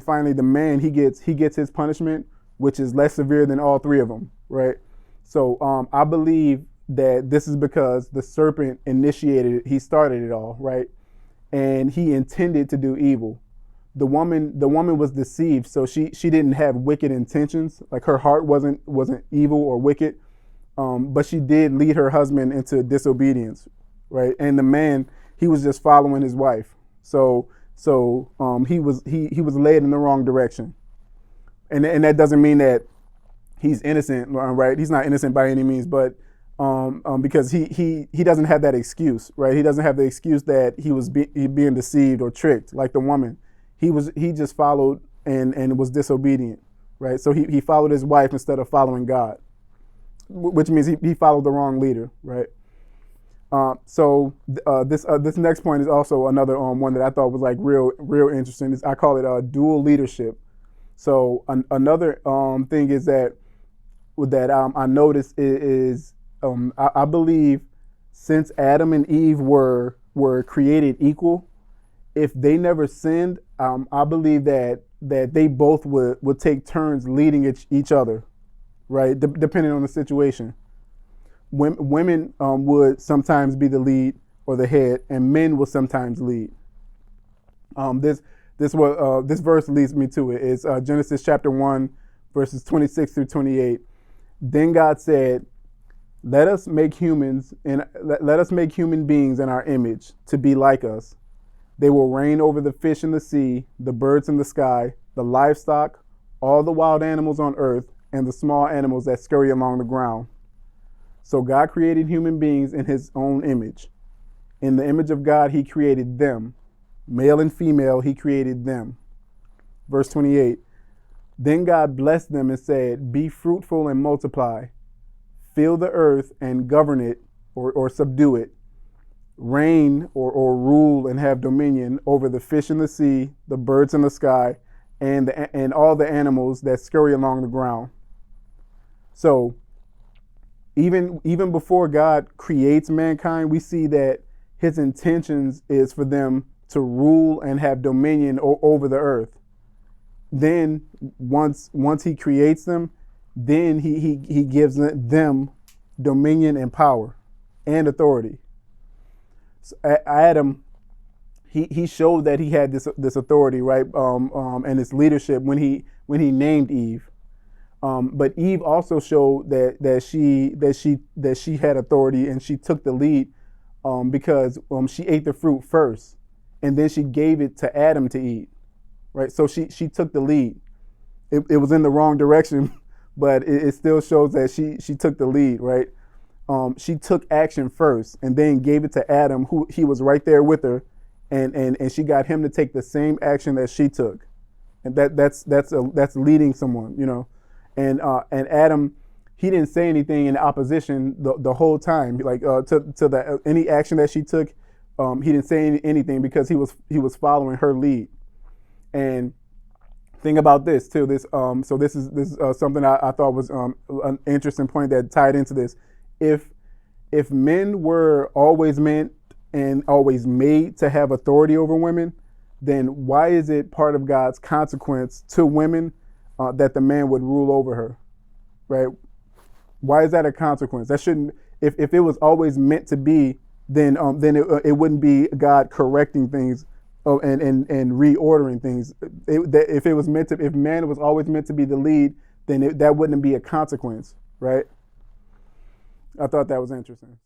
finally the man, he gets his punishment, which is less severe than all three of them, right? So I believe that this is because the serpent initiated it, he started it all, right? And he intended to do evil. The woman was deceived, so she didn't have wicked intentions. Like her heart wasn't evil or wicked, but she did lead her husband into disobedience, right? And the man, he was just following his wife. So he was led in the wrong direction, and that doesn't mean that he's innocent, right? He's not innocent by any means, but because he doesn't have that excuse, right? He doesn't have the excuse that he was being deceived or tricked like the woman. He just followed and was disobedient, right? So he followed his wife instead of following God, which means he followed the wrong leader, right? This next point is also another one that I thought was like real interesting. I call it dual leadership. So another thing is that I noticed is I believe since Adam and Eve were created equal, if they never sinned, I believe that they both would take turns leading each other, right? Depending on the situation. Women would sometimes be the lead or the head, and men will sometimes lead. This verse leads me to it. It's Genesis chapter 1, verses 26 through 28. Then God said, let us make human beings in our image to be like us. They will reign over the fish in the sea, the birds in the sky, the livestock, all the wild animals on earth, and the small animals that scurry along the ground. So God created human beings in his own image. In the image of God, he created them. Male and female, he created them. Verse 28. Then God blessed them and said, be fruitful and multiply. Fill the earth and govern it or subdue it. Reign or rule and have dominion over the fish in the sea, the birds in the sky, and all the animals that scurry along the ground. So even before God creates mankind, we see that his intentions is for them to rule and have dominion over the earth. Then once he creates them, then he gives them dominion and power and authority. So Adam, he showed that he had this authority, right? And this leadership when he named Eve. But Eve also showed that she had authority, and she took the lead because she ate the fruit first, and then she gave it to Adam to eat, right? So she took the lead. It was in the wrong direction, but it still shows that she took the lead, right? She took action first and then gave it to Adam, who he was right there with her, and she got him to take the same action that she took, and that's leading someone, you know. And Adam, he didn't say anything in opposition the whole time, like to any action that she took. He didn't say anything because he was following her lead. And think about this too. So this is something I thought was an interesting point that tied into this. If men were always meant and always made to have authority over women, then why is it part of God's consequence to women that the man would rule over her, right? Why is that a consequence? That shouldn't. If it was always meant to be, then it wouldn't be God correcting things and reordering things. If man was always meant to be the lead, then that wouldn't be a consequence, right? I thought that was interesting.